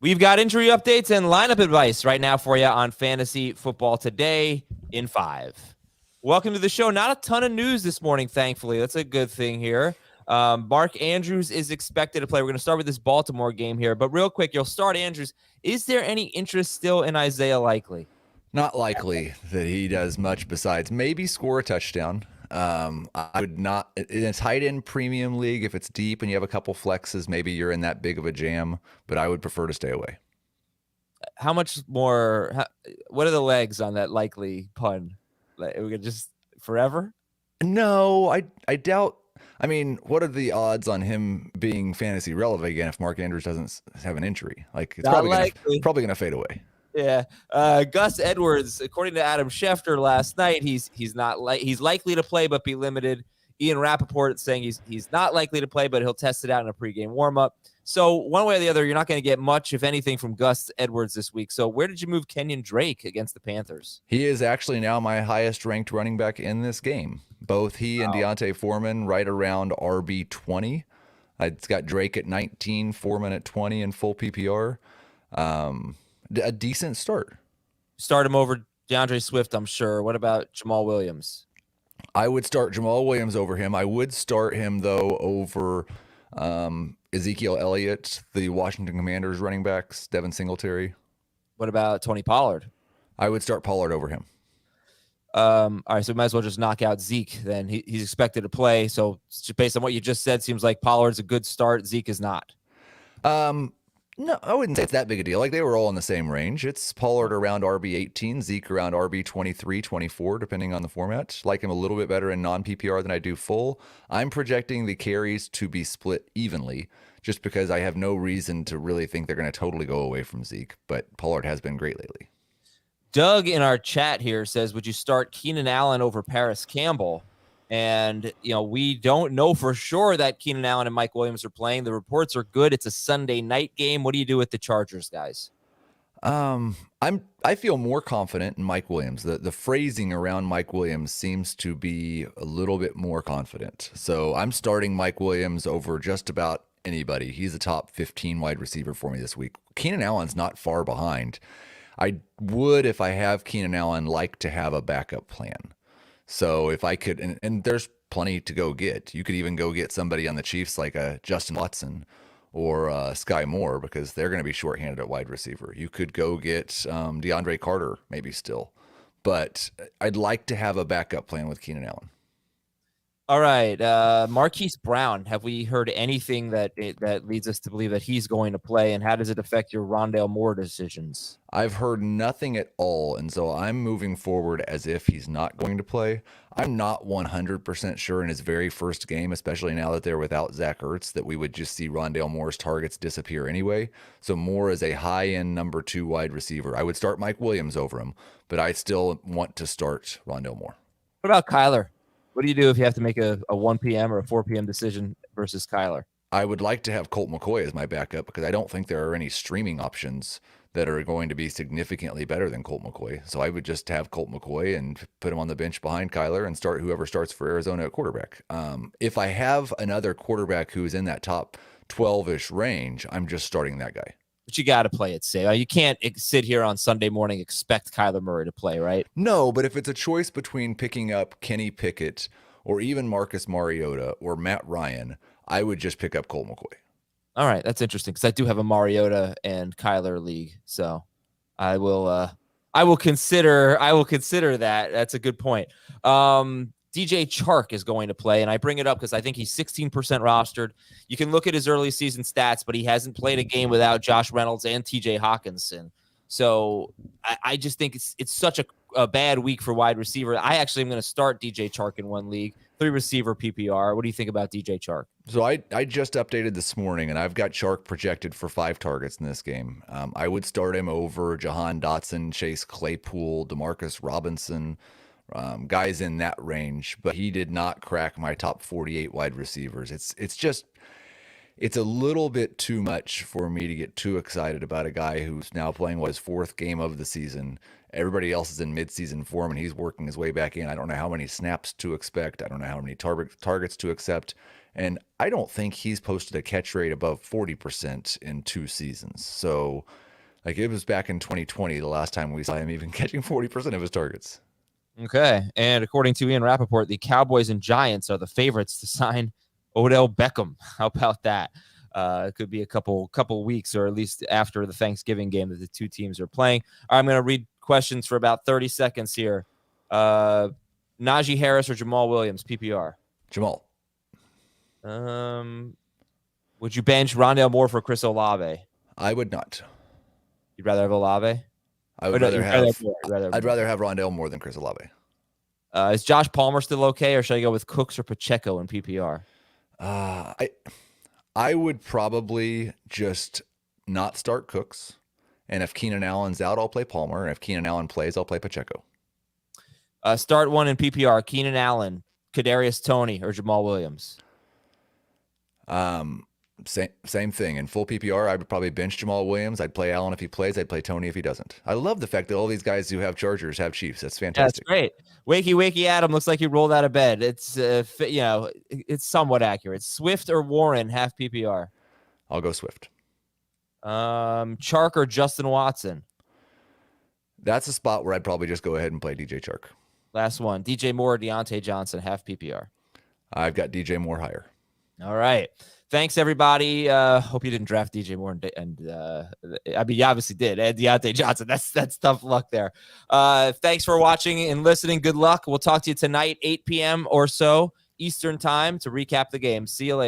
We've got injury updates and lineup advice right now for you on Fantasy Football Today in 5. Welcome to the show. Not a ton of news this morning, thankfully. That's a good thing here. Mark Andrews is expected to play. We're going to start with this Baltimore game here. But real quick, you'll start Andrews. Is there any interest still in Isaiah Likely? Not likely that he does much besides maybe score a touchdown. I would not in a tight end premium league, if it's deep and you have a couple flexes, maybe you're in that big of a jam, but I would prefer to stay away. How much more? What are the legs on that Likely pun? Like, we could just forever? No, I doubt. I mean, what are the odds on him being fantasy relevant again if Mark Andrews doesn't have an injury? Like it's probably gonna fade away. Yeah, Gus Edwards, according to Adam Schefter last night, he's likely to play but be limited. Ian Rappaport saying he's not likely to play, but he'll test it out in a pregame warmup. So one way or the other, you're not going to get much, if anything, from Gus Edwards this week. So where did you move Kenyon Drake against the Panthers? He is actually now my highest ranked running back in this game. Both he and Deontay Foreman right around RB 20. It's got Drake at 19, Foreman at 20 in full PPR. A decent start. Start him over DeAndre Swift, I'm sure. What about Jamal Williams? I would start Jamal Williams over him. I would start him, though, over Ezekiel Elliott, the Washington Commanders running backs, Devin Singletary. What about Tony Pollard? I would start Pollard over him. All right, so we might as well just knock out Zeke then. He's expected to play. So based on what you just said, seems like Pollard's a good start. Zeke is not. No, I wouldn't say it's that big a deal. Like they were all in the same range. It's Pollard around RB 18, Zeke around RB 23, 24, depending on the format. Like him a little bit better in non-PPR than I do full. I'm projecting the carries to be split evenly just because I have no reason to really think they're going to totally go away from Zeke. But Pollard has been great lately. Doug in our chat here says, would you start Keenan Allen over Paris Campbell? And, we don't know for sure that Keenan Allen and Mike Williams are playing. The reports are good. It's a Sunday night game. What do you do with the Chargers, guys? I feel more confident in Mike Williams. The phrasing around Mike Williams seems to be a little bit more confident. So I'm starting Mike Williams over just about anybody. He's a top 15 wide receiver for me this week. Keenan Allen's not far behind. I would, if I have Keenan Allen, like to have a backup plan. So if I could, and there's plenty to go get. You could even go get somebody on the Chiefs like a Justin Watson or Sky Moore because they're going to be shorthanded at wide receiver. You could go get DeAndre Carter maybe still. But I'd like to have a backup plan with Keenan Allen. All right. Marquise Brown, have we heard anything that leads us to believe that he's going to play, and how does it affect your Rondale Moore decisions? I've heard nothing at all, and so I'm moving forward as if he's not going to play. I'm not 100% sure in his very first game, especially now that they're without Zach Ertz, that we would just see Rondale Moore's targets disappear anyway. So Moore is a high-end number 2 wide receiver. I would start Mike Williams over him, but I still want to start Rondale Moore. What about Kyler? What do you do if you have to make a 1 p.m. or a 4 p.m. decision versus Kyler? I would like to have Colt McCoy as my backup because I don't think there are any streaming options that are going to be significantly better than Colt McCoy. So I would just have Colt McCoy and put him on the bench behind Kyler and start whoever starts for Arizona at quarterback. If I have another quarterback who's in that top 12-ish range, I'm just starting that guy. But you got to play it safe. You can't sit here on Sunday morning expect Kyler Murray to play, right? No, but if it's a choice between picking up Kenny Pickett or even Marcus Mariota or Matt Ryan, I would just pick up Colt McCoy. All right, that's interesting because I do have a Mariota and Kyler league, so I will consider that. That's a good point. DJ Chark is going to play, and I bring it up because I think he's 16% rostered. You can look at his early season stats, but he hasn't played a game without Josh Reynolds and TJ Hawkinson. So I just think it's such a bad week for wide receiver. I actually am going to start DJ Chark in one league, 3 receiver PPR. What do you think about DJ Chark? So I just updated this morning, and I've got Chark projected for 5 targets in this game. I would start him over Jahan Dotson, Chase Claypool, Demarcus Robinson, guys in that range, but he did not crack my top 48 wide receivers. It's a little bit too much for me to get too excited about a guy who's now playing his 4th game of the season. Everybody else is in mid-season form, and he's working his way back in. I don't know how many snaps to expect. I don't know how many targets to accept. And I don't think he's posted a catch rate above 40% in 2 seasons. So, like, it was back in 2020, the last time we saw him even catching 40% of his targets. Okay. And according to Ian Rappaport, the Cowboys and Giants are the favorites to sign Odell Beckham. How about that? It could be a couple weeks, or at least after the Thanksgiving game that the two teams are playing. All right, I'm going to read questions for about 30 seconds here. Najee Harris or Jamal Williams, PPR? Jamal. Would you bench Rondale Moore for Chris Olave? I would not. You'd rather have Olave? I'd rather have Rondale Moore than Chris Olave. Is Josh Palmer still okay, or should I go with Cooks or Pacheco in PPR? I would probably just not start Cooks. And if Keenan Allen's out, I'll play Palmer. And if Keenan Allen plays, I'll play Pacheco. Start one in PPR. Keenan Allen, Kadarius Toney, or Jamal Williams? Same thing. In full PPR, I would probably bench Jamal Williams. I'd play Allen if he plays. I'd play Toney if he doesn't. I love the fact that all these guys who have Chargers have Chiefs. That's fantastic. Yeah, that's great. Wakey Adam looks like he rolled out of bed. It's it's somewhat accurate. Swift or Warren, half PPR? I'll go Swift. Chark or Justin Watson? That's a spot where I'd probably just go ahead and play DJ Chark. Last one. DJ Moore or Deontay Johnson, half PPR? I've got DJ Moore higher. All right. Thanks, everybody. Hope you didn't draft DJ Moore, and I mean, you obviously did. And Deontay Johnson, that's tough luck there. Thanks for watching and listening. Good luck. We'll talk to you tonight, 8 p.m. or so Eastern time, to recap the game. See you later.